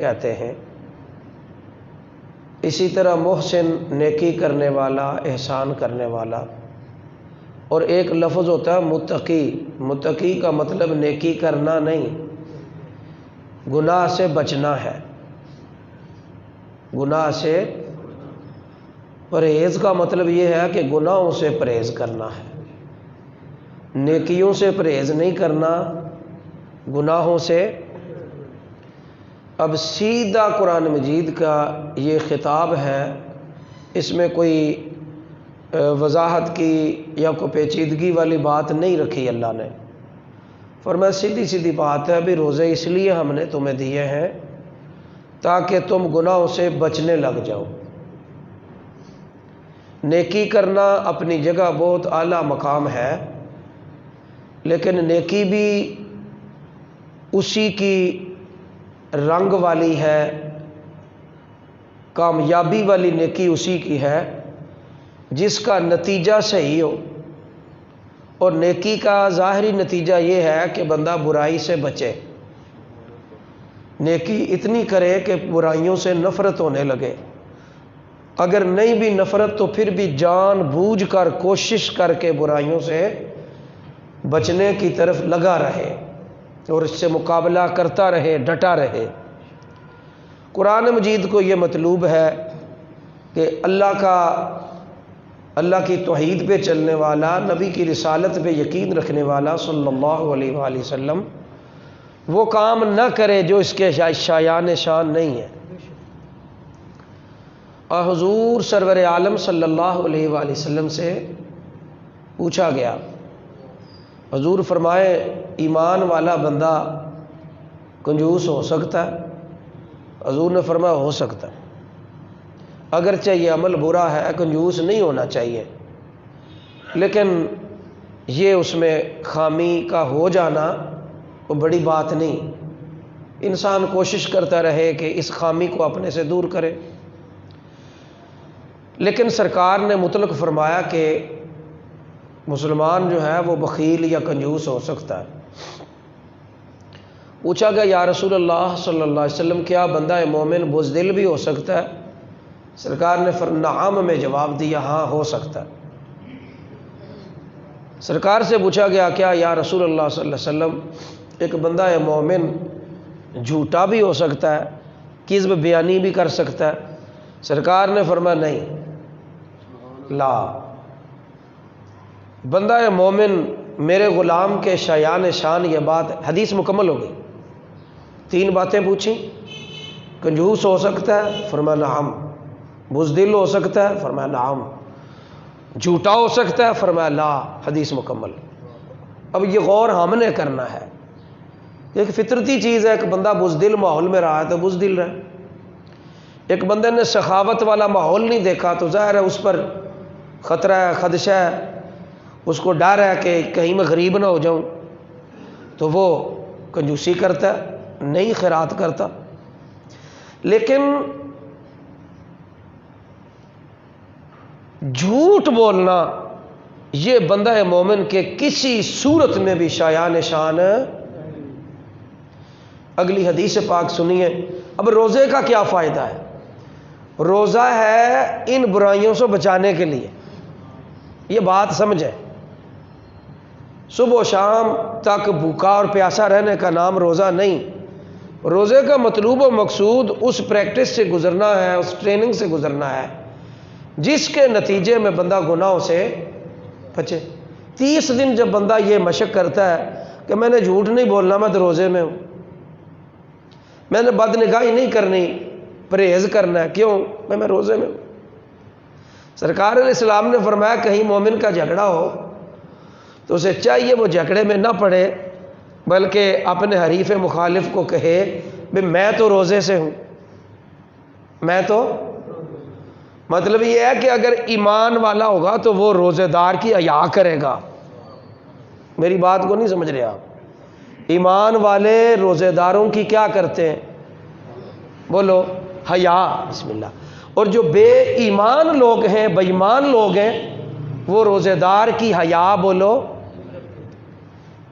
کہتے ہیں۔ اسی طرح محسن نیکی کرنے والا، احسان کرنے والا، اور ایک لفظ ہوتا ہے متقی۔ متقی کا مطلب نیکی کرنا نہیں، گناہ سے بچنا ہے۔ گناہ سے پرہیز کا مطلب یہ ہے کہ گناہوں سے پرہیز کرنا ہے، نیکیوں سے پرہیز نہیں کرنا، گناہوں سے۔ اب سیدھا قرآن مجید کا یہ خطاب ہے، اس میں کوئی وضاحت کی یا کوئی پیچیدگی والی بات نہیں رکھی اللہ نے۔ فرمایا سیدھی سیدھی بات ہے، ابھی روزے اس لیے ہم نے تمہیں دیے ہیں تاکہ تم گناہوں سے بچنے لگ جاؤ۔ نیکی کرنا اپنی جگہ بہت اعلیٰ مقام ہے، لیکن نیکی بھی اسی کی رنگ والی ہے، کامیابی والی نیکی اسی کی ہے جس کا نتیجہ صحیح ہو، اور نیکی کا ظاہری نتیجہ یہ ہے کہ بندہ برائی سے بچے، نیکی اتنی کرے کہ برائیوں سے نفرت ہونے لگے۔ اگر نہیں بھی نفرت تو پھر بھی جان بوجھ کر کوشش کر کے برائیوں سے بچنے کی طرف لگا رہے اور اس سے مقابلہ کرتا رہے، ڈٹا رہے۔ قرآن مجید کو یہ مطلوب ہے کہ اللہ کی توحید پہ چلنے والا، نبی کی رسالت پہ یقین رکھنے والا صلی اللہ علیہ وآلہ وسلم وہ کام نہ کرے جو اس کے شایان شان نہیں ہے۔ اور حضور سرور عالم صلی اللہ علیہ وآلہ وسلم سے پوچھا گیا، حضور فرمائے ایمان والا بندہ کنجوس ہو سکتا ہے؟ حضور نے فرمایا ہو سکتا ہے، اگرچہ یہ عمل برا ہے، کنجوس نہیں ہونا چاہیے، لیکن یہ اس میں خامی کا ہو جانا وہ بڑی بات نہیں۔ انسان کوشش کرتا رہے کہ اس خامی کو اپنے سے دور کرے۔ لیکن سرکار نے مطلق فرمایا کہ مسلمان جو ہے وہ بخیل یا کنجوس ہو سکتا ہے۔ پوچھا گیا یا رسول اللہ صلی اللہ علیہ وسلم کیا بندہ مومن بزدل بھی ہو سکتا ہے؟ سرکار نے نعم میں جواب دیا، ہاں ہو سکتا ہے۔ سرکار سے پوچھا گیا کیا یا رسول اللہ صلی اللہ علیہ وسلم ایک بندہ مومن جھوٹا بھی ہو سکتا ہے، کذب بیانی بھی کر سکتا ہے؟ سرکار نے فرمایا نہیں، لا، بندہ مومن میرے غلام کے شایان شان یہ بات۔ حدیث مکمل ہو گئی، 3 باتیں پوچھیں۔ کنجوس ہو سکتا ہے؟ فرمایا نعم۔ بزدل ہو سکتا ہے؟ فرمایا نعم۔ جھوٹا ہو سکتا ہے؟ فرمایا لا۔ حدیث مکمل۔ اب یہ غور ہم نے کرنا ہے، ایک فطرتی چیز ہے کہ بندہ بزدل ماحول میں رہا ہے تو بزدل رہے، ایک بندے نے سخاوت والا ماحول نہیں دیکھا تو ظاہر ہے اس پر خطرہ ہے، خدشہ ہے، اس کو ڈر ہے کہ کہیں میں غریب نہ ہو جاؤں، تو وہ کنجوسی کرتا ہے، نہیں خیرات کرتا۔ لیکن جھوٹ بولنا یہ بندہ مومن کے کسی صورت میں بھی شایان شان۔ اگلی حدیث پاک سنیے۔ اب روزے کا کیا فائدہ ہے؟ روزہ ہے ان برائیوں سے بچانے کے لیے، یہ بات سمجھیں۔ صبح و شام تک بھوکا اور پیاسا رہنے کا نام روزہ نہیں۔ روزے کا مطلوب و مقصود اس پریکٹس سے گزرنا ہے، اس ٹریننگ سے گزرنا ہے جس کے نتیجے میں بندہ گناہوں سے بچے۔ 30 دن جب بندہ یہ مشق کرتا ہے کہ میں نے جھوٹ نہیں بولنا، میں تو روزے میں ہوں، میں نے بد نگاہی نہیں کرنی، پرہیز کرنا ہے، کیوں؟ میں روزے میں ہوں۔ سرکار علیہ السلام نے فرمایا کہیں مومن کا جھگڑا ہو تو اسے چاہیے وہ جھگڑے میں نہ پڑے، بلکہ اپنے حریف مخالف کو کہے بھی میں تو روزے سے ہوں، میں تو۔ مطلب یہ ہے کہ اگر ایمان والا ہوگا تو وہ روزے دار کی حیا کرے گا۔ میری بات کو نہیں سمجھ رہے آپ؟ ایمان والے روزے داروں کی کیا کرتے ہیں؟ بولو حیا، بسم اللہ۔ اور جو بے ایمان لوگ ہیں، بے ایمان لوگ ہیں، وہ روزے دار کی حیا بولو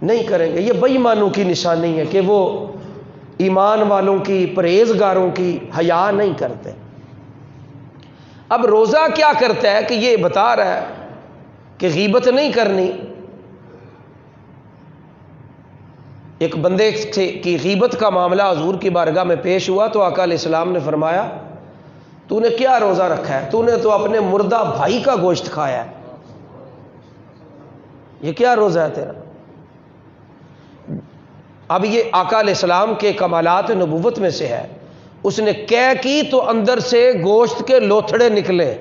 نہیں کریں گے۔ یہ بے ایمانوں کی نشانی ہے کہ وہ ایمان والوں کی، پرہیزگاروں کی حیا نہیں کرتے۔ اب روزہ کیا کرتا ہے کہ یہ بتا رہا ہے کہ غیبت نہیں کرنی۔ ایک بندے کی غیبت کا معاملہ حضور کی بارگاہ میں پیش ہوا تو آقا علیہ السلام نے فرمایا تو نے کیا روزہ رکھا ہے؟ تو نے تو اپنے مردہ بھائی کا گوشت کھایا ہے، یہ کیا روزہ ہے تیرا؟ اب یہ آقا علیہ السلام کے کمالات نبوت میں سے ہے، اس نے کہہ کی تو اندر سے گوشت کے لوتھڑے نکلے۔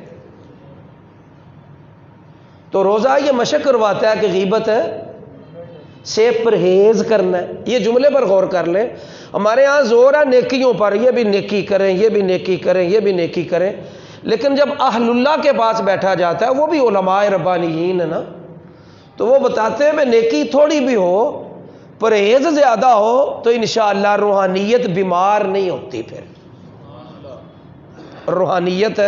تو روزہ یہ مشق کرواتا ہے کہ غیبت سے پرہیز کرنا ہے۔ یہ جملے پر غور کر لیں، ہمارے ہاں زور ہے نیکیوں پر، یہ بھی نیکی کریں، یہ بھی نیکی کریں، یہ بھی نیکی کریں، لیکن جب اہل اللہ کے پاس بیٹھا جاتا ہے، وہ بھی علماء ربانیین ہے نا، تو وہ بتاتے ہیں میں نیکی تھوڑی بھی ہو، پرہیز زیادہ ہو تو انشاءاللہ روحانیت بیمار نہیں ہوتی۔ پھر روحانیت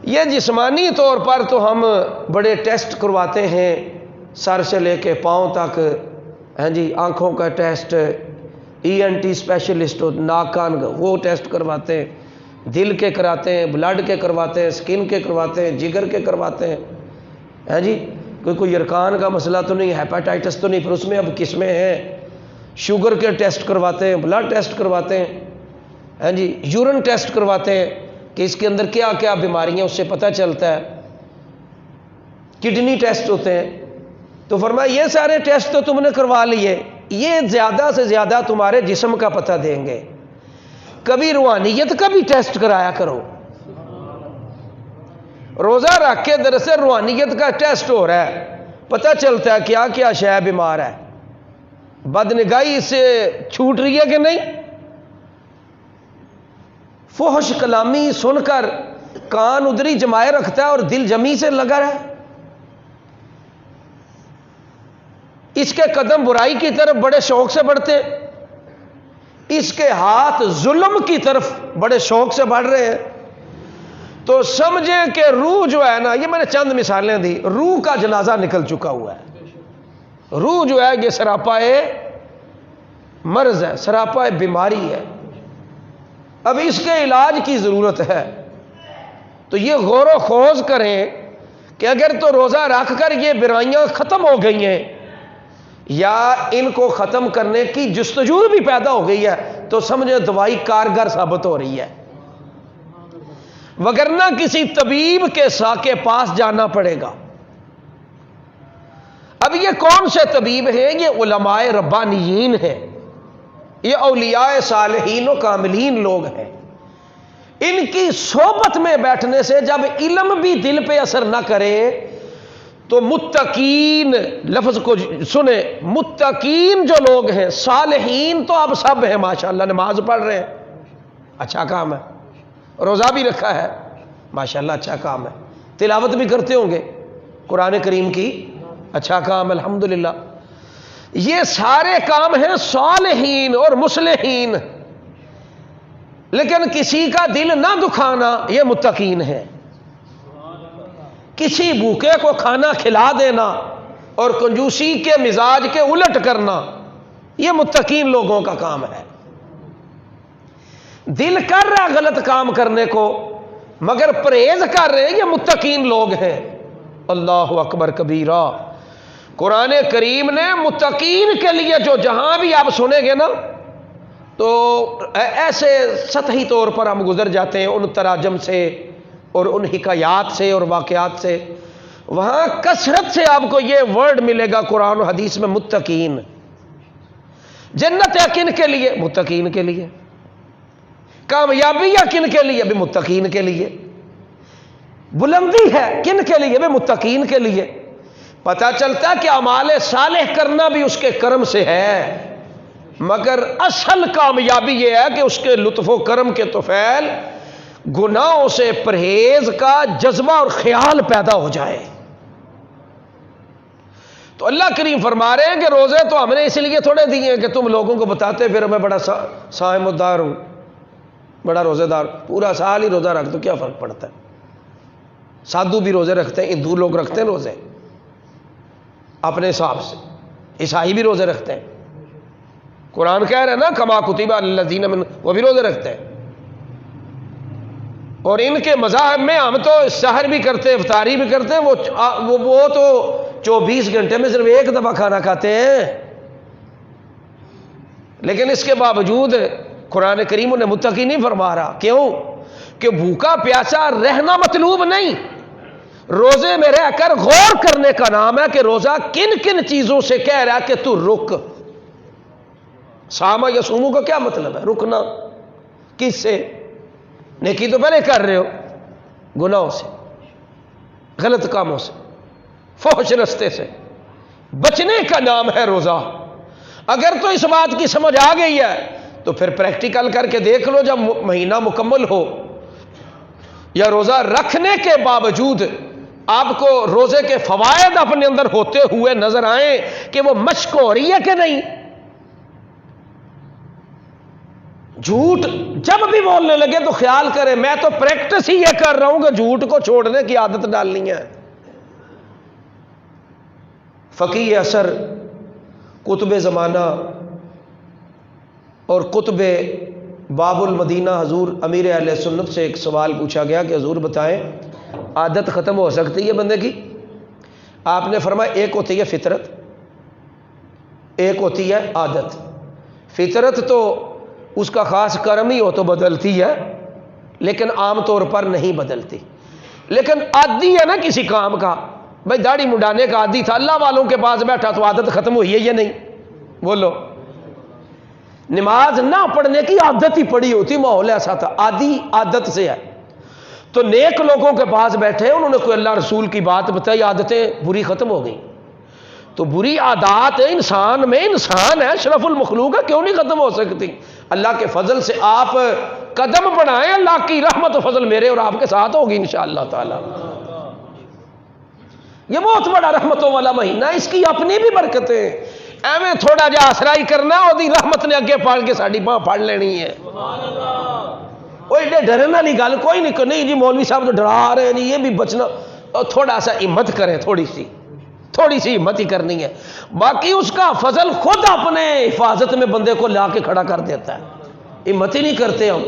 یہ جسمانی طور پر تو ہم بڑے ٹیسٹ کرواتے ہیں، سر سے لے کے پاؤں تک، ہاں جی، آنکھوں کا ٹیسٹ، ENT اسپیشلسٹ، ناک کان کا وہ ٹیسٹ کرواتے ہیں، دل کے کراتے ہیں، بلڈ کے کرواتے ہیں، سکن کے کرواتے ہیں، جگر کے کرواتے ہیں، ہاں جی، کوئی ارکان کا مسئلہ تو نہیں، ہیپاٹائٹس تو نہیں، پھر اس میں اب قسمیں ہیں، شوگر کے ٹیسٹ کرواتے ہیں، بلڈ ٹیسٹ کرواتے ہیں، ہاں جی، یورین ٹیسٹ کرواتے ہیں کہ اس کے اندر کیا کیا بیماریاں اس سے پتہ چلتا ہے، کڈنی ٹیسٹ ہوتے ہیں۔ تو فرمایا یہ سارے ٹیسٹ تو تم نے کروا لیے، یہ زیادہ سے زیادہ تمہارے جسم کا پتہ دیں گے، کبھی روحانیت کا بھی ٹیسٹ کرایا کرو۔ روزہ رکھ کے دراصل روحانیت کا ٹیسٹ ہو رہا ہے، پتہ چلتا ہے کیا کیا شے بیمار ہے، بدنگاہی سے چھوٹ رہی ہے کہ نہیں، فحش کلامی سن کر کان ادری جمائے رکھتا ہے اور دل جمی سے لگا رہا ہے، اس کے قدم برائی کی طرف بڑے شوق سے بڑھتے ہیں، اس کے ہاتھ ظلم کی طرف بڑے شوق سے بڑھ رہے ہیں، تو سمجھیں کہ روح جو ہے نا، یہ میں نے چند مثالیں دی، روح کا جنازہ نکل چکا ہوا ہے۔ روح جو ہے یہ سراپا مرض ہے، سراپا بیماری ہے، اب اس کے علاج کی ضرورت ہے۔ تو یہ غور و خوض کریں کہ اگر تو روزہ رکھ کر یہ برائیاں ختم ہو گئی ہیں یا ان کو ختم کرنے کی جستجو بھی پیدا ہو گئی ہے تو سمجھیں دوائی کارگر ثابت ہو رہی ہے، وگرنہ کسی طبیب کے پاس جانا پڑے گا۔ اب یہ کون سے طبیب ہیں؟ یہ علماء ربانیین ہیں، یہ اولیاء صالحین و کاملین لوگ ہیں۔ ان کی صحبت میں بیٹھنے سے جب علم بھی دل پہ اثر نہ کرے تو متقین لفظ کو سنیں، متقین جو لوگ ہیں، صالحین تو اب سب ہیں ماشاءاللہ، نماز پڑھ رہے ہیں، اچھا کام ہے، روزہ بھی رکھا ہے، ماشاءاللہ اچھا کام ہے، تلاوت بھی کرتے ہوں گے قرآن کریم کی، اچھا کام، الحمدللہ، یہ سارے کام ہیں صالحین اور مصلحین، لیکن کسی کا دل نہ دکھانا یہ متقین ہے، کسی بھوکے کو کھانا کھلا دینا اور کنجوسی کے مزاج کے الٹ کرنا یہ متقین لوگوں کا کام ہے۔ دل کر رہا غلط کام کرنے کو مگر پرہیز کر رہے ہیں، یہ متقین لوگ ہیں۔ اللہ اکبر کبیرہ، قرآن کریم نے متقین کے لیے جو جہاں بھی آپ سنیں گے نا تو ایسے سطحی طور پر ہم گزر جاتے ہیں ان تراجم سے اور ان حکایات سے اور واقعات سے، وہاں کثرت سے آپ کو یہ ورڈ ملے گا قرآن و حدیث میں، متقین۔ جنت ہے کن کے لیے؟ متقین کے لیے۔ کامیابی ہے کن کے لیے؟ بھی متقین کے لیے۔ بلندی ہے کن کے لیے؟ بھی متقین کے لیے۔ پتہ چلتا کہ اعمال صالح کرنا بھی اس کے کرم سے ہے، مگر اصل کامیابی یہ ہے کہ اس کے لطف و کرم کے طفیل گناہوں سے پرہیز کا جذبہ اور خیال پیدا ہو جائے۔ تو اللہ کریم فرما رہے ہیں کہ روزے تو ہم نے اس لیے تھوڑے دیے کہ تم لوگوں کو بتاتے پھر میں بڑا صائم الدار ہوں، بڑا روزے دار، پورا سال ہی روزہ رکھ دو کیا فرق پڑتا ہے؟ سادھو بھی روزے رکھتے ہیں، ہندو لوگ رکھتے ہیں روزے اپنے حساب سے، عیسائی بھی روزے رکھتے ہیں، قرآن کہہ رہے ہیں نا کما کتب علی الذین من، وہ بھی روزے رکھتے ہیں. اور ان کے مذاہب میں ہم تو سحر بھی کرتے ہیں، افطاری بھی کرتے ہیں، وہ تو 24 گھنٹے میں صرف ایک دفعہ کھانا کھاتے ہیں. لیکن اس کے باوجود قرآن کریم انہیں متقی نہیں فرما رہا. کیوں؟ کہ بھوکا پیاسا رہنا مطلوب نہیں، روزے میں رہ کر غور کرنے کا نام ہے کہ روزہ کن کن چیزوں سے کہہ رہا ہے کہ تو رک. ساما یا سومو کا کیا مطلب ہے؟ رکنا. کس سے؟ نیکی تو پہلے کر رہے ہو، گناہوں سے، غلط کاموں سے، فحش رستے سے بچنے کا نام ہے روزہ. اگر تو اس بات کی سمجھ آ گئی ہے تو پھر پریکٹیکل کر کے دیکھ لو، جب مہینہ مکمل ہو یا روزہ رکھنے کے باوجود آپ کو روزے کے فوائد اپنے اندر ہوتے ہوئے نظر آئیں کہ وہ مشق ہو رہی ہے کہ نہیں. جھوٹ جب بھی بولنے لگے تو خیال کریں میں تو پریکٹس ہی یہ کر رہا ہوں کہ جھوٹ کو چھوڑنے کی عادت ڈالنی ہے. فقیہ اثر، کتب زمانہ اور کتب باب المدینہ حضور امیر اہل سنت سے ایک سوال پوچھا گیا کہ حضور بتائیں عادت ختم ہو سکتی ہے بندے کی؟ آپ نے فرمایا ایک ہوتی ہے فطرت، ایک ہوتی ہے عادت. فطرت تو اس کا خاص کرم ہی ہو تو بدلتی ہے، لیکن عام طور پر نہیں بدلتی. لیکن عادی ہے نا کسی کام کا، بھائی داڑھی منڈانے کا عادی تھا، اللہ والوں کے پاس بیٹھا تو عادت ختم ہوئی ہے یا نہیں؟ بولو. نماز نہ پڑھنے کی عادت ہی پڑی ہوتی، ماحول ایسا تھا، عادی عادت سے ہے. تو نیک لوگوں کے پاس بیٹھے، انہوں نے کوئی اللہ رسول کی بات بتائی، عادتیں بری ختم ہو گئیں. تو بری عادات انسان میں، انسان ہے اشرف المخلوق ہے، کیوں نہیں ختم ہو سکتی؟ اللہ کے فضل سے آپ قدم بڑھائیں، اللہ کی رحمت و فضل میرے اور آپ کے ساتھ ہوگی انشاءاللہ تعالی. یہ بہت بڑا رحمتوں والا مہینہ، اس کی اپنی بھی برکتیں. ایویں تھوڑا جا آسرائی کرنا، وہ رحمت نے اگے پڑھ کے ساڑی باں پڑھ لینی ہے. وہ ایڈے ڈرن والی گل کوئی نہیں جی مولوی صاحب تو ڈرا رہے ہیں جی، یہ بھی بچنا. اور تھوڑا سا ہمت کریں، تھوڑی سی ہمت ہی کرنی ہے. باقی اس کا فضل خود اپنے حفاظت میں بندے کو لا کے کھڑا کر دیتا ہے. ہمت ہی نہیں کرتے ہم،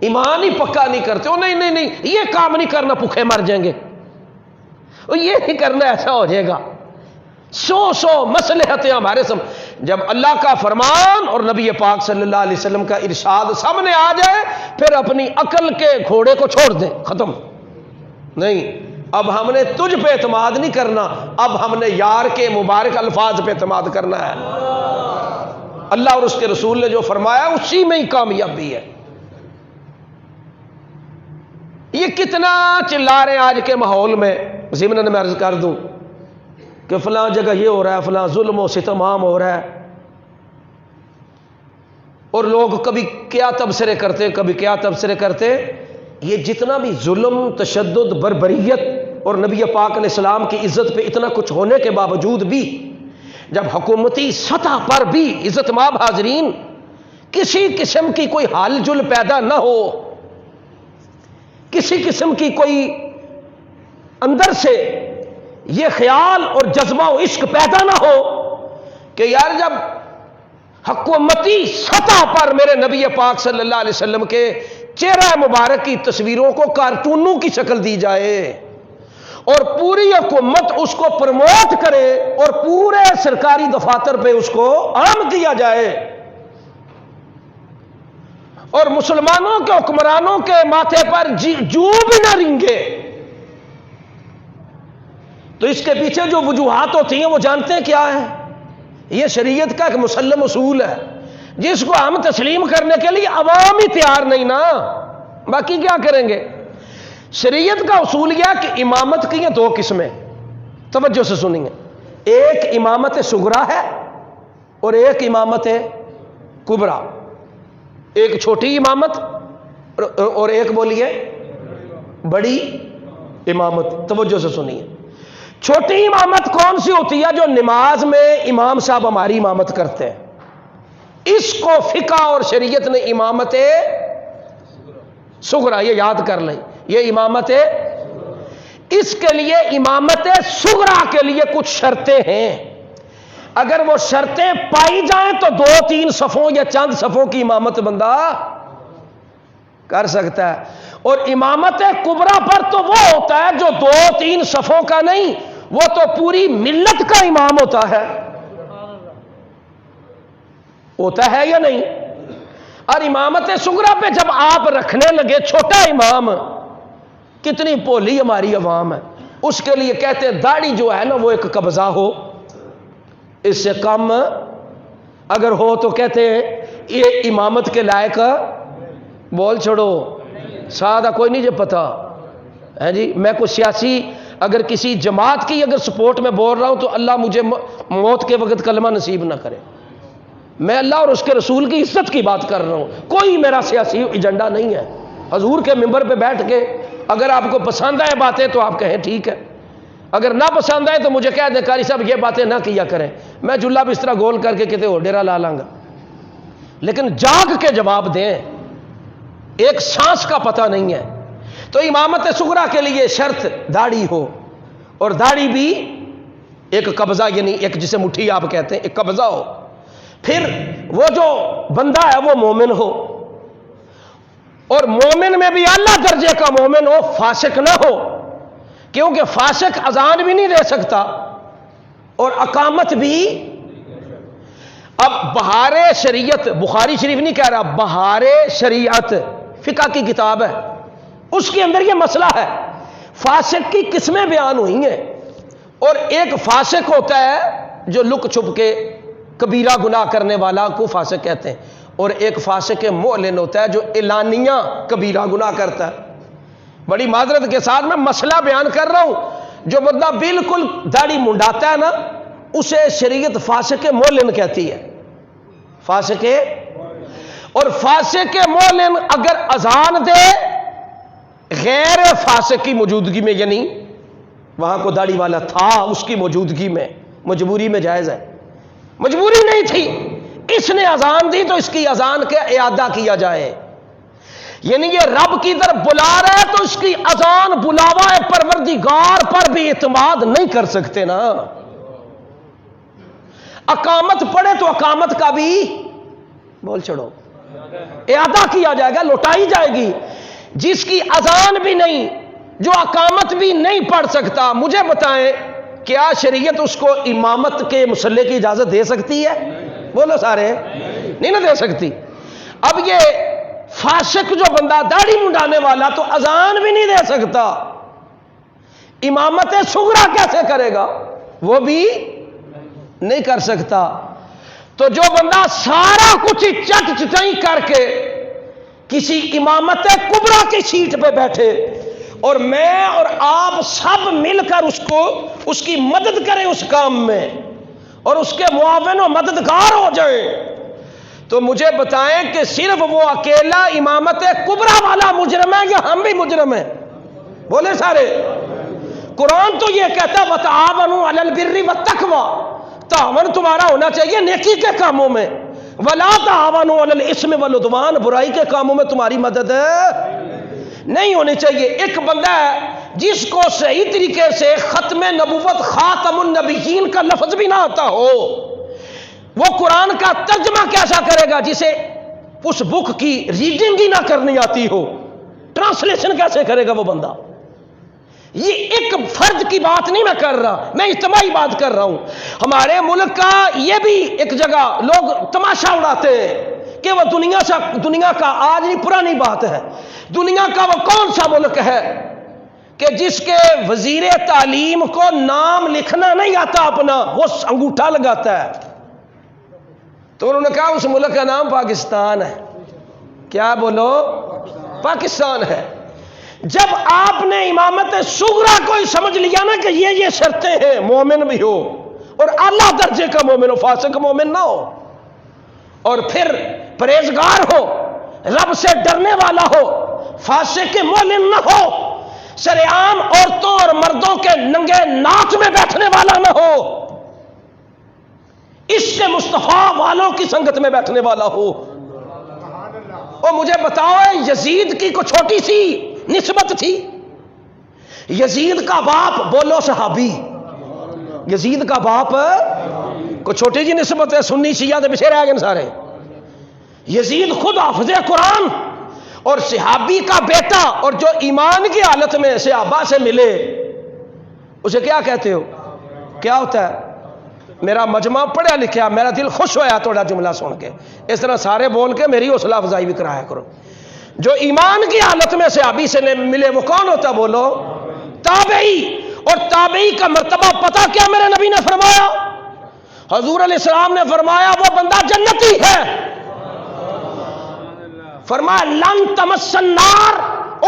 ایمان ہی پکا نہیں کرتے. نہیں یہ کام نہیں کرنا، بھوکے مر جائیں گے، یہ نہیں کرنا ایسا ہو جائے گا. سو مصلحتیں ہمارے جب اللہ کا فرمان اور نبی پاک صلی اللہ علیہ وسلم کا ارشاد سامنے آ جائے، پھر اپنی عقل کے گھوڑے کو چھوڑ دیں، ختم. نہیں، اب ہم نے تجھ پہ اعتماد نہیں کرنا، اب ہم نے یار کے مبارک الفاظ پہ اعتماد کرنا ہے. اللہ اور اس کے رسول نے جو فرمایا اسی میں ہی کامیابی ہے. یہ کتنا چلا رہے ہیں آج کے ماحول میں. ضمن میں عرض کر دوں کہ فلاں جگہ یہ ہو رہا ہے، فلاں ظلم و ستم عام ہو رہا ہے، اور لوگ کبھی کیا تبصرے کرتے، کبھی کیا تبصرے کرتے. یہ جتنا بھی ظلم، تشدد، بربریت اور نبی پاک علیہ السلام کی عزت پہ اتنا کچھ ہونے کے باوجود بھی جب حکومتی سطح پر بھی عزت مآب حاضرین کسی قسم کی کوئی حال جل پیدا نہ ہو، کسی قسم کی کوئی اندر سے یہ خیال اور جذبہ و عشق پیدا نہ ہو کہ یار جب حکومتی سطح پر میرے نبی پاک صلی اللہ علیہ وسلم کے چہرہ مبارک کی تصویروں کو کارٹونوں کی شکل دی جائے اور پوری حکومت اس کو پروموٹ کرے اور پورے سرکاری دفاتر پہ اس کو عام کیا جائے اور مسلمانوں کے حکمرانوں کے ماتھے پر جو بھی نہ رنگے، تو اس کے پیچھے جو وجوہات ہوتی ہیں وہ جانتے ہیں کیا ہے؟ یہ شریعت کا ایک مسلم اصول ہے جس کو ہم تسلیم کرنے کے لیے عوام ہی تیار نہیں نا، باقی کیا کریں گے. شریعت کا اصول یہ کہ امامت کی ہیں دو قسمیں، توجہ سے سنیے. ایک امامت صغرا ہے اور ایک امامت کبرا. ایک چھوٹی امامت اور ایک بولیے بڑی امامت. توجہ سے سنیے. چھوٹی امامت کون سی ہوتی ہے؟ جو نماز میں امام صاحب ہماری امامت کرتے ہیں، اس کو فقہ اور شریعت نے امامت صغرا، یہ یاد کر لیں، یہ امامت. اس کے لیے امامت صغرا کے لیے کچھ شرطیں ہیں. اگر وہ شرطیں پائی جائیں تو 2-3 صفوں یا چند صفوں کی امامت بندہ کر سکتا ہے. اور امامت کبریٰ پر تو وہ ہوتا ہے جو 2-3 صفوں کا نہیں، وہ تو پوری ملت کا امام ہوتا ہے یا نہیں؟ اور امامت صغریٰ پہ جب آپ رکھنے لگے چھوٹا امام، کتنی پولی ہماری عوام ہے. اس کے لیے کہتے ہیں داڑھی جو ہے نا وہ ایک قبضہ ہو، اس سے کم اگر ہو تو کہتے ہیں یہ امامت کے لائق. بول چھوڑو، سادہ کوئی نہیں جو پتا ہے جی. میں کوئی سیاسی اگر کسی جماعت کی اگر سپورٹ میں بول رہا ہوں تو اللہ مجھے موت کے وقت کلمہ نصیب نہ کرے. میں اللہ اور اس کے رسول کی عزت کی بات کر رہا ہوں، کوئی میرا سیاسی ایجنڈا نہیں ہے. حضور کے ممبر پہ بیٹھ کے اگر آپ کو پسند آئے باتیں تو آپ کہیں ٹھیک ہے، اگر نہ پسند آئے تو مجھے کہہ دیں قاری صاحب یہ باتیں نہ کیا کریں، میں جلا بسترا گول کر کے کہتے ہو ڈیرا لا لاں گا. لیکن جاگ کے جواب دیں، ایک سانس کا پتہ نہیں ہے. تو امامت صغریٰ کے لیے شرط داڑھی ہو، اور داڑھی بھی ایک قبضہ، یعنی ایک جسے مٹھی آپ کہتے ہیں، ایک قبضہ ہو. پھر وہ جو بندہ ہے وہ مومن ہو، اور مومن میں بھی اعلیٰ درجے کا مومن ہو، فاسق نہ ہو، کیونکہ فاسق اذان بھی نہیں دے سکتا اور اقامت بھی. اب بہار شریعت، بخاری شریف نہیں کہہ رہا، بہار شریعت فقہ کی کتاب ہے، اس کے اندر یہ مسئلہ ہے. فاسق کی قسمیں بیان ہوئی ہیں، اور ایک فاسق ہوتا ہے جو لک چھپ کے کبیرہ گناہ کرنے والا کو فاسق کہتے ہیں، اور ایک فاسق معلن ہوتا ہے جو اعلانیہ کبیرہ گناہ کرتا ہے. بڑی معذرت کے ساتھ میں مسئلہ بیان کر رہا ہوں، جو بندہ بالکل داڑھی منڈاتا ہے نا اسے شریعت فاسق معلن کہتی ہے. فاسق، اور فاسق معلن اگر اذان دے غیر فاسق کی موجودگی میں، یعنی وہاں کو داڑھی والا تھا اس کی موجودگی میں، مجبوری میں جائز ہے. مجبوری نہیں تھی، اس نے اذان دی تو اس کی اذان کا اعادہ کیا جائے. یعنی یہ رب کی طرف بلا رہا ہے تو اس کی اذان بلاوا پروردگار پر بھی اعتماد نہیں کر سکتے نا. اقامت پڑے تو اقامت کا بھی بول چھوڑو اعادہ کیا جائے گا، لوٹائی جائے گی. جس کی اذان بھی نہیں، جو اقامت بھی نہیں پڑھ سکتا، مجھے بتائیں کیا شریعت اس کو امامت کے مسئلے کی اجازت دے سکتی ہے؟ بولو سارے، نہیں نہ دے سکتی. اب یہ فاسق جو بندہ داڑھی منڈانے والا تو اذان بھی نہیں دے سکتا، امامت صغریٰ کیسے کرے گا؟ وہ بھی نہیں کر سکتا. تو جو بندہ سارا کچھ چٹ چٹائی کر کے کسی امامت کبریٰ کی سیٹ پہ بیٹھے اور میں اور آپ سب مل کر اس کی مدد کریں اس کام میں اور اس کے معاون و مددگار ہو جائیں، تو مجھے بتائیں کہ صرف وہ اکیلا امامت کبریٰ والا مجرم ہے یا ہم بھی مجرم ہیں؟ بولے سارے. قرآن تو یہ کہتا ہے وَتَعَاوَنُوا عَلَى الْبِرِّ وَالتَّقْوَىٰ، تعاون تمہارا ہونا چاہیے نیکی کے کاموں میں. وَلَا تَعَاوَنُوا عَلَى الْإِثْمِ وَالْعُدْوَانِ، برائی کے کاموں میں تمہاری مدد نہیں ہونی چاہیے. ایک بندہ ہے جس کو صحیح طریقے سے ختم نبوت خاتم النبیین کا لفظ بھی نہ آتا ہو، وہ قرآن کا ترجمہ کیسا کرے گا؟ جسے اس بک کی ریڈنگ ہی نہ کرنی آتی ہو، ٹرانسلیشن کیسے کرے گا وہ بندہ؟ یہ ایک فرد کی بات نہیں میں کر رہا، میں اجتماعی بات کر رہا ہوں. ہمارے ملک کا یہ بھی ایک جگہ لوگ تماشا اڑاتے ہیں کہ وہ دنیا کا آج نہیں پرانی بات ہے، دنیا کا وہ کون سا ملک ہے کہ جس کے وزیر تعلیم کو نام لکھنا نہیں آتا اپنا، وہ انگوٹھا لگاتا ہے. تو انہوں نے کہا اس ملک کا نام پاکستان ہے. کیا بولو؟ پاکستان ہے. جب آپ نے امامت صغریٰ کو ہی سمجھ لیا نا کہ یہ شرطیں ہیں، مومن بھی ہو اور اعلیٰ درجے کا مومن ہو، فاسق مومن نہ ہو، اور پھر پرہیزگار ہو، رب سے ڈرنے والا ہو، فاسق مومن نہ ہو، سرعام عورتوں اور مردوں کے ننگے ناچ میں بیٹھنے والا نہ ہو، عشق مصطفیٰ والوں کی سنگت میں بیٹھنے والا ہو. اور مجھے بتاؤ یزید کی کو چھوٹی سی نسبت تھی. یزید کا باپ، بولو صحابی، یزید کا باپ کوئی چھوٹی جی نسبت ہے، سنی شیعہ دے پیچھے رہ گئے سارے۔ یزید خود حافظ قرآن اور صحابی کا بیٹا، اور جو ایمان کی حالت میں صحابہ سے ملے اسے کیا کہتے ہو؟ کیا ہوتا ہے؟ میرا مجمع پڑھا لکھا، میرا دل خوش ہوا تھوڑا جملہ سن کے، اس طرح سارے بول کے میری حوصلہ افزائی بھی کرایا کرو۔ جو ایمان کی حالت میں صحابی سے ملے وہ کون ہوتا؟ بولو، تابعی۔ اور تابعی کا مرتبہ پتہ کیا میرے نبی نے فرمایا؟ حضور علیہ السلام نے فرمایا وہ بندہ جنتی ہے۔ فرمایا لن تمس النار،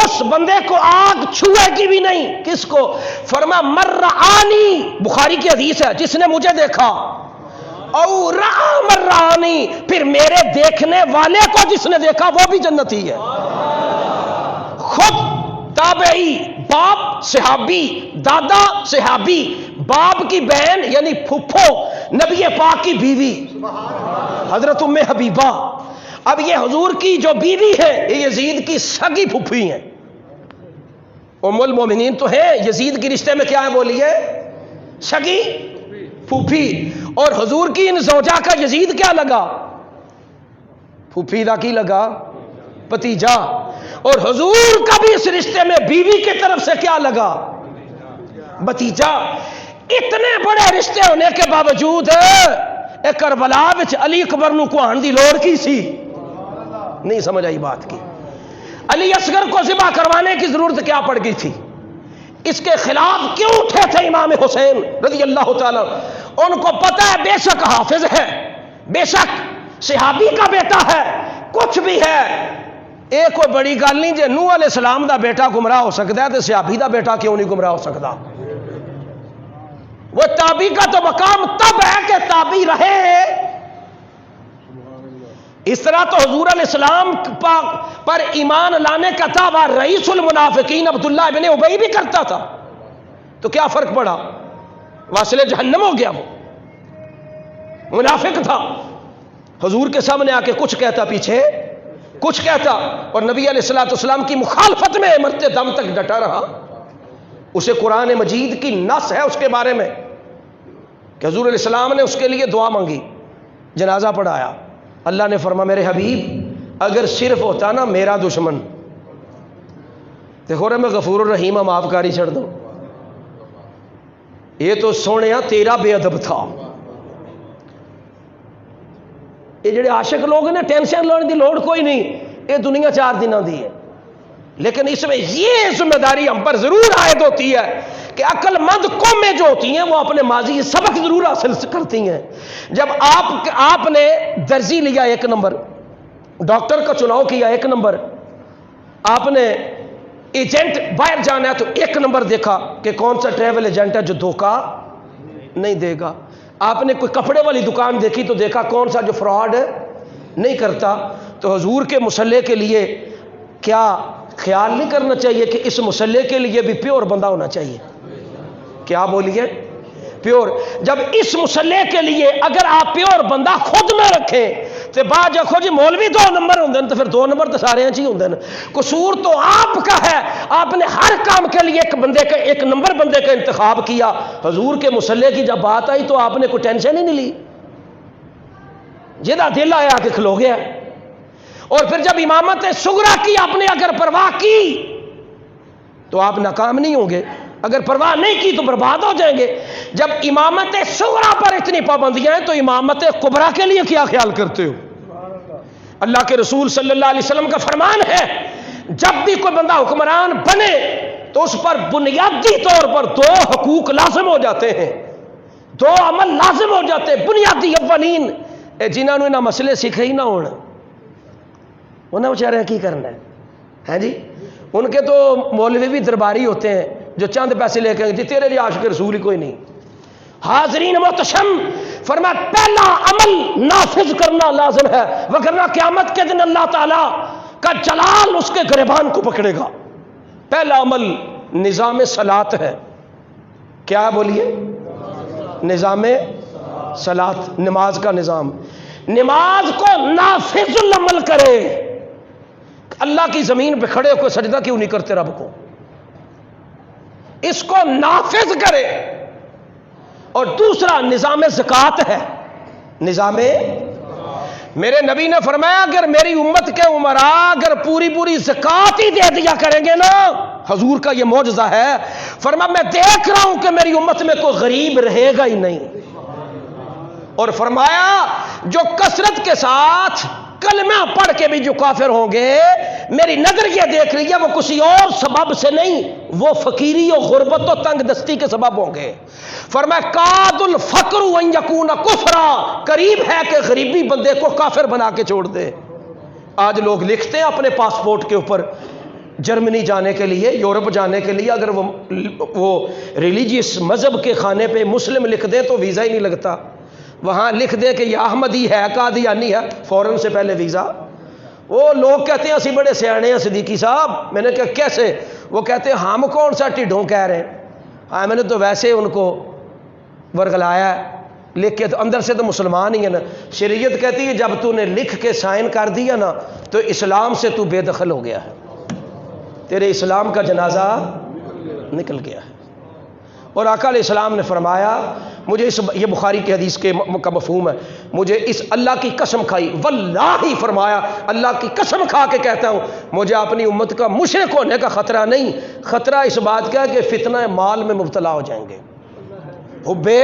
اس بندے کو آگ چھوئے گی بھی نہیں۔ کس کو؟ فرمایا مر رآنی، بخاری کی حدیث ہے، جس نے مجھے دیکھا، او رآ مر رآنی، پھر میرے دیکھنے والے کو جس نے دیکھا وہ بھی جنتی ہے۔ خود تابعی، باپ صحابی، دادا صحابی، باپ کی بہن یعنی پھپھو نبی پاک کی بیوی حضرت ام حبیبہ۔ اب یہ حضور کی جو بیوی ہے یہ یزید کی سگی پھپھی ہیں، ام المومنین تو ہے، یزید کی رشتے میں کیا ہے بولیے؟ سگی پھپھی۔ اور حضور کی ان زوجہ کا یزید کیا لگا؟ پھپھی دا کی لگا؟ بھتیجا۔ اور حضور کا بھی اس رشتے میں بیوی کی طرف سے کیا لگا؟ بھتیجا۔ اتنے بڑے رشتے ہونے کے باوجود ایک کربلا وچ علی اکبر نو کوہان دی لوڑ کی سی؟ نہیں سمجھ آئی بات کی؟ علی اصغر کو ذبح کروانے کی ضرورت کیا پڑ گئی تھی؟ اس کے خلاف کیوں اٹھے تھے امام حسین رضی اللہ تعالیٰ؟ ان کو پتہ ہے بے شک حافظ ہے، بے شک صحابی کا بیٹا ہے، کچھ بھی ہے، ایک کوئی بڑی گل نہیں، جے نوح علیہ السلام دا بیٹا گمراہ ہو سکتا ہے تو صحابی دا بیٹا کیوں نہیں گمراہ ہو سکتا؟ وہ تابعی کا تو مقام تب ہے کہ تابعی رہے۔ اس طرح تو حضور علیہ السلام پر ایمان لانے کا دعویٰ رئیس المنافقین عبداللہ ابن ابی بھی کرتا تھا، تو کیا فرق پڑا؟ واصل جہنم ہو گیا، وہ منافق تھا، حضور کے سامنے آ کے کچھ کہتا، پیچھے کچھ کہتا، اور نبی علیہ السلام کی مخالفت میں مرتے دم تک ڈٹا رہا۔ اسے قرآن مجید کی نص ہے اس کے بارے میں کہ حضور علیہ السلام نے اس کے لیے دعا مانگی، جنازہ پڑھایا، اللہ نے فرمایا میرے حبیب اگر صرف ہوتا نا میرا دشمن، دیکھو میں غفور الرحیم معاف کاری چھڑ دو، یہ تو سونے تیرا بے ادب تھا۔ یہ جڑے عاشق لوگ ہیں ٹینشن لینے دی لوڑ کوئی نہیں، یہ دنیا 4 دنوں دی ہے، لیکن اس میں یہ ذمہ داری ہم پر ضرور عائد ہوتی ہے کہ عقل مند قومیں جو ہوتی ہیں وہ اپنے ماضی سبق ضرور حاصل کرتی ہیں۔ جب آپ نے درزی لیا 1 نمبر، ڈاکٹر کا چناؤ کیا 1 نمبر، آپ نے ایجنٹ باہر جانا ہے تو 1 نمبر دیکھا کہ کون سا ٹریول ایجنٹ ہے جو دھوکہ نہیں دے گا، آپ نے کوئی کپڑے والی دکان دیکھی تو دیکھا کون سا جو فراڈ نہیں کرتا، تو حضور کے مصلی کے لیے کیا خیال نہیں کرنا چاہیے کہ اس مصلی کے لیے بھی پیور بندہ ہونا چاہیے؟ کیا بولیے؟ پیور۔ جب اس مصلی کے لیے اگر آپ پیور بندہ خود نہ رکھیں تو بعد دیکھو جی مولوی 2 نمبر ہوندے تو پھر 2 نمبر تو سارے ہی ہوندے ہیں، قصور تو آپ کا ہے، آپ نے ہر کام کے لیے ایک نمبر بندے کا انتخاب کیا۔ حضور کے مصلی کی جب بات آئی تو آپ نے کوئی ٹینشن ہی نہیں لی، جہاں دل آیا کہ کھلو گیا۔ اور پھر جب امامت صغرا کی آپ نے اگر پرواہ کی تو آپ ناکام نہیں ہوں گے، اگر پرواہ نہیں کی تو برباد ہو جائیں گے۔ جب امامت صغرا پر اتنی پابندیاں ہیں تو امامت کبریٰ کے لیے کیا خیال کرتے ہو؟ اللہ کے رسول صلی اللہ علیہ وسلم کا فرمان ہے جب بھی کوئی بندہ حکمران بنے تو اس پر بنیادی طور پر 2 حقوق لازم ہو جاتے ہیں، 2 عمل لازم ہو جاتے ہیں بنیادی اولین۔ جنہوں نے نہ مسئلے سیکھے ہی نہ ہونا انہیں بیچارے کی کرنا ہے جی؟ ان کے تو مولوی بھی درباری ہوتے ہیں جو چند پیسے لے کے جی تیرے لیے عاشق رسول ہی کوئی نہیں۔ حاضرین محتشم، فرمایا پہلا عمل نافذ کرنا لازم ہے، وگرنہ قیامت کے دن اللہ تعالیٰ کا جلال اس کے گریبان کو پکڑے گا۔ پہلا عمل نظام صلاۃ ہے۔ کیا بولیے؟ نظام صلاۃ، نماز کا نظام۔ نماز کو نافذ العمل کرے۔ اللہ کی زمین پہ کھڑے ہو کوئی سجدہ کیوں نہیں کرتے رب کو؟ اس کو نافذ کرے۔ اور دوسرا نظام زکوٰۃ ہے۔ نظام میرے نبی نے فرمایا اگر میری امت کے عمراء اگر پوری زکات ہی دے دیا کریں گے نا، حضور کا یہ معجزہ ہے، فرمایا میں دیکھ رہا ہوں کہ میری امت میں کوئی غریب رہے گا ہی نہیں، اور فرمایا جو کثرت کے ساتھ کلمہ پڑھ کے بھی جو کافر ہوں گے میری نظر یہ دیکھ رہی ہے وہ کسی اور سبب سے نہیں، وہ فقیری اور غربت و تنگ دستی کے سبب ہوں گے۔ فرمایا کاد الفقر ان یکون کفرا، قریب ہے کہ غریبی بندے کو کافر بنا کے چھوڑ دے۔ آج لوگ لکھتے ہیں اپنے پاسپورٹ کے اوپر جرمنی جانے کے لیے، یورپ جانے کے لیے، اگر وہ ریلیجیس مذہب کے خانے پہ مسلم لکھ دیں تو ویزا ہی نہیں لگتا، وہاں لکھ دے کہ یہ احمدی ہے قادیانی ہے فوراً سے پہلے ویزا۔ وہ لوگ کہتے ہیں اسی بڑے سیانے ہیں صدیقی صاحب، میں نے کہا کیسے؟ وہ کہتے ہیں ہم کون سا ٹھڈوں کہہ رہے ہیں، ہاں میں نے تو ویسے ان کو ورگلایا ہے، لکھ کے تو اندر سے تو مسلمان ہی ہے نا۔ شریعت کہتی ہے جب تو نے لکھ کے سائن کر دیا نا تو اسلام سے تو بے دخل ہو گیا ہے، تیرے اسلام کا جنازہ نکل گیا ہے۔ اور آقا علیہ السلام نے فرمایا مجھے یہ بخاری کی حدیث کا مفہوم ہے، مجھے اس اللہ کی قسم کھائی، واللہ فرمایا اللہ کی قسم کھا کے کہتا ہوں مجھے اپنی امت کا مشرک ہونے کا خطرہ نہیں، خطرہ اس بات کا ہے کہ فتنہ مال میں مبتلا ہو جائیں گے۔ حبے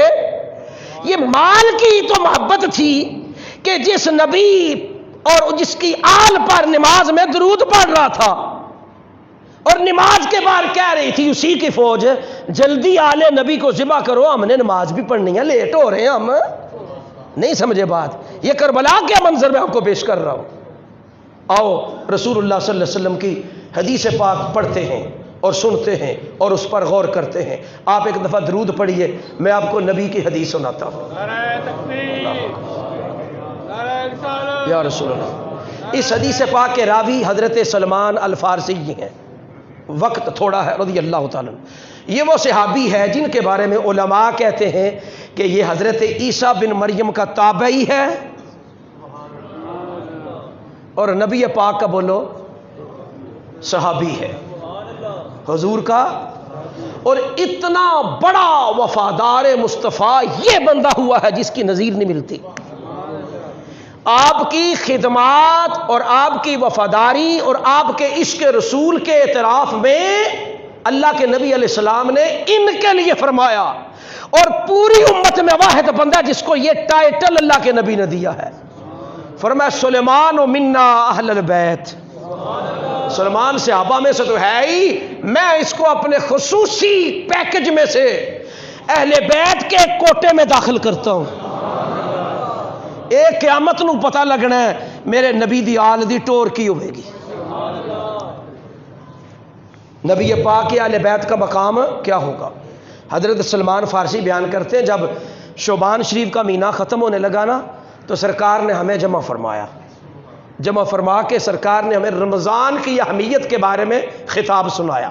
یہ مال کی تو محبت تھی کہ جس نبی اور جس کی آل پر نماز میں درود پڑھ رہا تھا اور نماز کے بعد کہہ رہی تھی اسی کی فوج جلدی آل نبی کو ذبح کرو، ہم نے نماز بھی پڑھنی ہے، لیٹ ہو رہے ہیں ہم، نہیں سمجھے بات؟ یہ کربلا کے منظر میں آپ کو پیش کر رہا ہوں۔ آؤ رسول اللہ صلی اللہ علیہ وسلم کی حدیث پاک پڑھتے ہیں اور سنتے ہیں اور اس پر غور کرتے ہیں۔ آپ ایک دفعہ درود پڑھیے، میں آپ کو نبی کی حدیث سناتا ہوں۔ یا رسول اللہ، اس حدیث پاک کے راوی حضرت سلمان الفارسی ہیں، وقت تھوڑا ہے رضی اللہ تعالیٰ۔ یہ وہ صحابی ہے جن کے بارے میں علماء کہتے ہیں کہ یہ حضرت عیسیٰ بن مریم کا تابعی ہے اور نبی پاک کا بولو صحابی ہے حضور کا، اور اتنا بڑا وفادار مصطفیٰ یہ بندہ ہوا ہے جس کی نظیر نہیں ملتی۔ آپ کی خدمات اور آپ کی وفاداری اور آپ کے عشق رسول کے اعتراف میں اللہ کے نبی علیہ السلام نے ان کے لیے فرمایا، اور پوری امت میں واحد بندہ جس کو یہ ٹائٹل اللہ کے نبی نے دیا ہے، فرمایا سلیمان و منا اہل البیت، سلمان صحابہ میں سے تو ہے ہی، میں اس کو اپنے خصوصی پیکج میں سے اہل بیت کے کوٹے میں داخل کرتا ہوں۔ ایک قیامت نو پتہ لگنا ہے میرے نبی دی آل دی ٹور کی ہوئے گی، نبی پاک کے اہل بیت کا مقام کیا ہوگا۔ حضرت سلمان فارسی بیان کرتے ہیں جب شعبان شریف کا مہینہ ختم ہونے لگا نا تو سرکار نے ہمیں جمع فرمایا، جمع فرما کے سرکار نے ہمیں رمضان کی اہمیت کے بارے میں خطاب سنایا،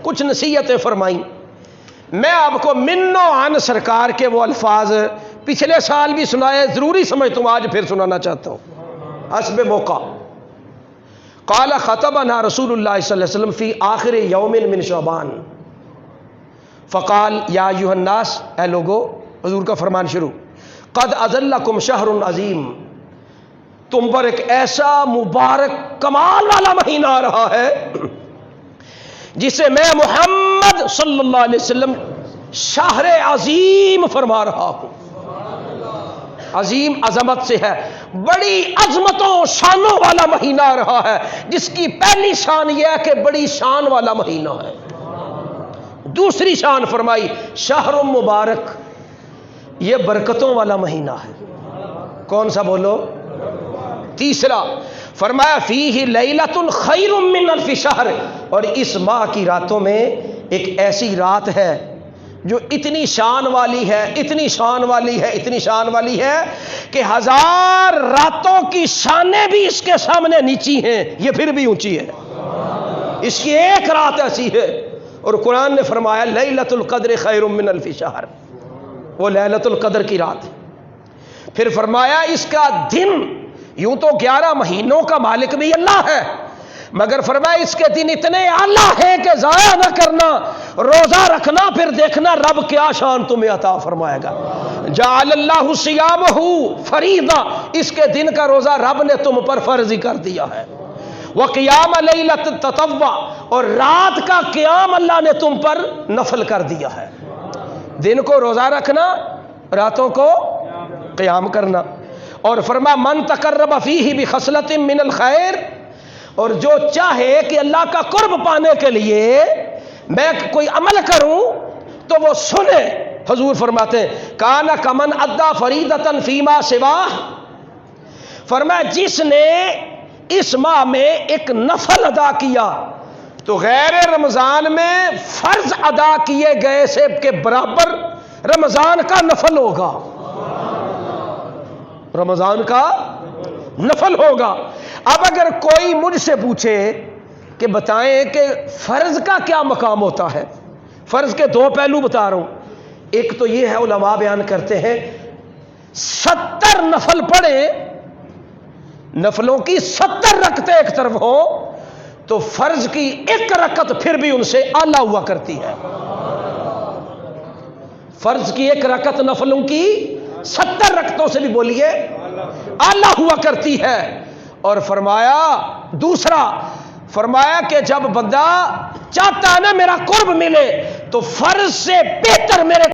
کچھ نصیحتیں فرمائیں۔ میں آپ کو منو عن سرکار کے وہ الفاظ پچھلے سال بھی سنائے، ضروری سمجھتا ہوں آج پھر سنانا چاہتا ہوں حسب موقع۔ قال خطبنا رسول اللہ صلی اللہ علیہ وسلم فی آخر یوم من شعبان فقال یا ایھا الناس، اے لوگو، حضور کا فرمان شروع، قد اذلکم شہر عظیم، تم پر ایک ایسا مبارک کمال والا مہینہ آ رہا ہے جسے میں محمد صلی اللہ علیہ وسلم شہر عظیم فرما رہا ہوں۔ عظیم عظمت سے ہے، بڑی عظمتوں شانوں والا مہینہ آ رہا ہے جس کی پہلی شان یہ ہے کہ بڑی شان والا مہینہ ہے۔ دوسری شان فرمائی شہر مبارک، یہ برکتوں والا مہینہ ہے۔ کون سا بولو؟ تیسرا فرمایا فیہ لیلۃ خیر من الف شہر، اور اس ماہ کی راتوں میں ایک ایسی رات ہے جو اتنی شان والی ہے، اتنی شان والی ہے، اتنی شان والی ہے کہ 1000 راتوں کی شانیں بھی اس کے سامنے نیچی ہیں، یہ پھر بھی اونچی ہے۔ اس کی ایک رات ایسی ہے، اور قرآن نے فرمایا لیلۃ القدر خیر من الف شہر، وہ لیلۃ القدر کی رات۔ پھر فرمایا اس کا دن، یوں تو 11 مہینوں کا مالک بھی اللہ ہے، مگر فرمایا اس کے دن اتنے اعلیٰ ہیں کہ ضائع نہ کرنا، روزہ رکھنا، پھر دیکھنا رب کیا شان تمہیں عطا فرمائے گا۔ جعل اللہ صیامہ فریضہ، اس کے دن کا روزہ رب نے تم پر فرض ہی کر دیا ہے۔ وقیام لیلۃ التطوع، اور رات کا قیام اللہ نے تم پر نفل کر دیا ہے۔ دن کو روزہ رکھنا، راتوں کو قیام کرنا۔ اور فرما من تقرب فیہ بخصلۃ من الخیر، اور جو چاہے کہ اللہ کا قرب پانے کے لیے میں کوئی عمل کروں تو وہ سنے، حضور فرماتے ہیں کان کمن ادا فریضۃ فیما سواہ، فرمایا جس نے اس ماہ میں ایک نفل ادا کیا تو غیر رمضان میں فرض ادا کیے گئے سے کے برابر رمضان کا نفل ہوگا، رمضان کا نفل ہوگا۔ اب اگر کوئی مجھ سے پوچھے کہ بتائیں کہ فرض کا کیا مقام ہوتا ہے، فرض کے دو پہلو بتا رہا ہوں۔ ایک تو یہ ہے، علماء بیان کرتے ہیں 70 نفل پڑھے، نفلوں کی 70 رکعتیں ایک طرف ہو تو فرض کی ایک رکعت پھر بھی ان سے اعلیٰ ہوا کرتی ہے۔ فرض کی ایک رکعت نفلوں کی 70 رکعتوں سے بھی بولیے اعلیٰ ہوا کرتی ہے۔ اور فرمایا دوسرا، فرمایا کہ جب بندہ چاہتا ہے نا میرا قرب ملے تو فرض سے بہتر میرے